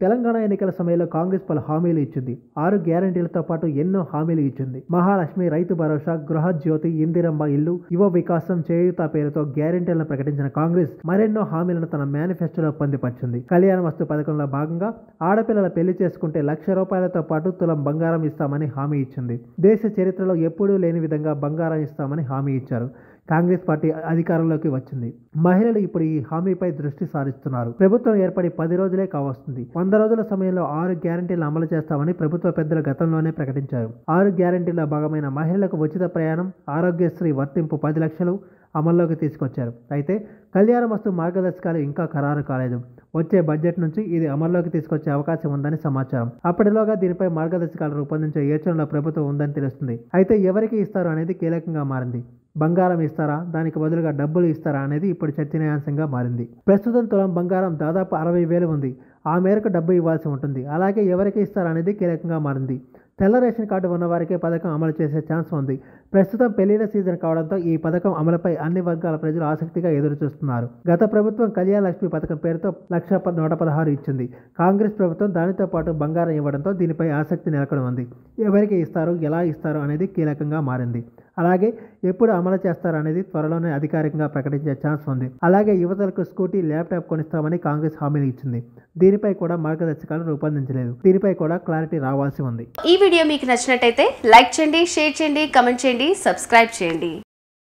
తెలంగాణ ఎన్నికల సమయంలో కాంగ్రెస్ పలు హామీలు ఇచ్చింది. 6 గ్యారంటీలతో పాటు ఎన్నో హామీలు ఇచ్చింది. మహాలక్ష్మి, రైతు భరోసా, గృహజ్యోతి, ఇందిరమ్మ ఇల్లు, యువ వికాసం, చేయూత పేరుతో గ్యారంటీలను ప్రకటించిన కాంగ్రెస్ మరెన్నో హామీలను తన మేనిఫెస్టోలో పొందుపరిచింది. కళ్యాణ వస్తు పథకంలో భాగంగా ఆడపిల్లల పెళ్లి చేసుకుంటే ₹1,00,000తో పాటు తులం బంగారం ఇస్తామని హామీ ఇచ్చింది. దేశ చరిత్రలో ఎప్పుడూ లేని విధంగా బంగారం ఇస్తామని హామీ ఇచ్చారు. కాంగ్రెస్ పార్టీ అధికారంలోకి వచ్చింది. మహిళలు ఇప్పుడు ఈ హామీపై దృష్టి సారిస్తున్నారు. ప్రభుత్వం ఏర్పడి 10 రోజులే కావస్తుంది. 100 రోజుల సమయంలో 6 గ్యారంటీలు అమలు చేస్తామని ప్రభుత్వ పెద్దలు గతంలోనే ప్రకటించారు. 6 గ్యారంటీల్లో భాగమైన మహిళలకు ఉచిత ప్రయాణం, ఆరోగ్యశ్రీ వర్తింపు 10 లక్షలు అమల్లోకి తీసుకొచ్చారు. అయితే కళ్యాణ వస్తు మార్గదర్శకాలు ఇంకా ఖరారు కాలేదు. వచ్చే బడ్జెట్ నుంచి ఇది అమల్లోకి తీసుకొచ్చే అవకాశం ఉందని సమాచారం. అప్పటిలోగా దీనిపై మార్గదర్శకాలు రూపొందించే యోచనలో ప్రభుత్వం ఉందని తెలుస్తుంది. అయితే ఎవరికి ఇస్తారు అనేది కీలకంగా మారింది. బంగారం ఇస్తారా, దానికి బదులుగా డబ్బులు ఇస్తారా అనేది ఇప్పుడు చర్చనీయాంశంగా మారింది. ప్రస్తుతం తులం బంగారం దాదాపు 60,000 ఉంది. ఆ మేరకు డబ్బు ఇవ్వాల్సి ఉంటుంది. అలాగే ఎవరికి ఇస్తారా అనేది కీలకంగా మారింది. తెల్ల రేషన్ కార్డు ఉన్న వారికే పథకం అమలు చేసే ఛాన్స్ ఉంది. ప్రస్తుతం పెళ్లిళ్ల సీజన్ కావడంతో ఈ పథకం అమలుపై అన్ని వర్గాల ప్రజలు ఆసక్తిగా ఎదురుచూస్తున్నారు. గత ప్రభుత్వం కళ్యాణ లక్ష్మి పథకం పేరుతో 1,116 ఇచ్చింది. కాంగ్రెస్ ప్రభుత్వం దానితో పాటు బంగారం ఇవ్వడంతో దీనిపై ఆసక్తి నెలకొని ఉంది. ఎవరికి ఇస్తారు, ఎలా ఇస్తారు అనేది కీలకంగా మారింది. అలాగే ఎప్పుడు అమలు చేస్తారు అనేది త్వరలోనే అధికారికంగా ప్రకటించే ఛాన్స్ ఉంది. అలాగే యువతలకు స్కూటీ, ల్యాప్టాప్ కొనిస్తామని కాంగ్రెస్ హామీలు ఇచ్చింది. దీనిపై కూడా మార్గదర్శకాలు రూపొందించలేదు. దీనిపై కూడా క్లారిటీ రావాల్సి ఉంది. ఈ వీడియో మీకు నచ్చినట్టయితే లైక్ చేయండి, షేర్ చేయండి, కామెంట్ చేయండి, సబ్స్క్రైబ్ చేయండి.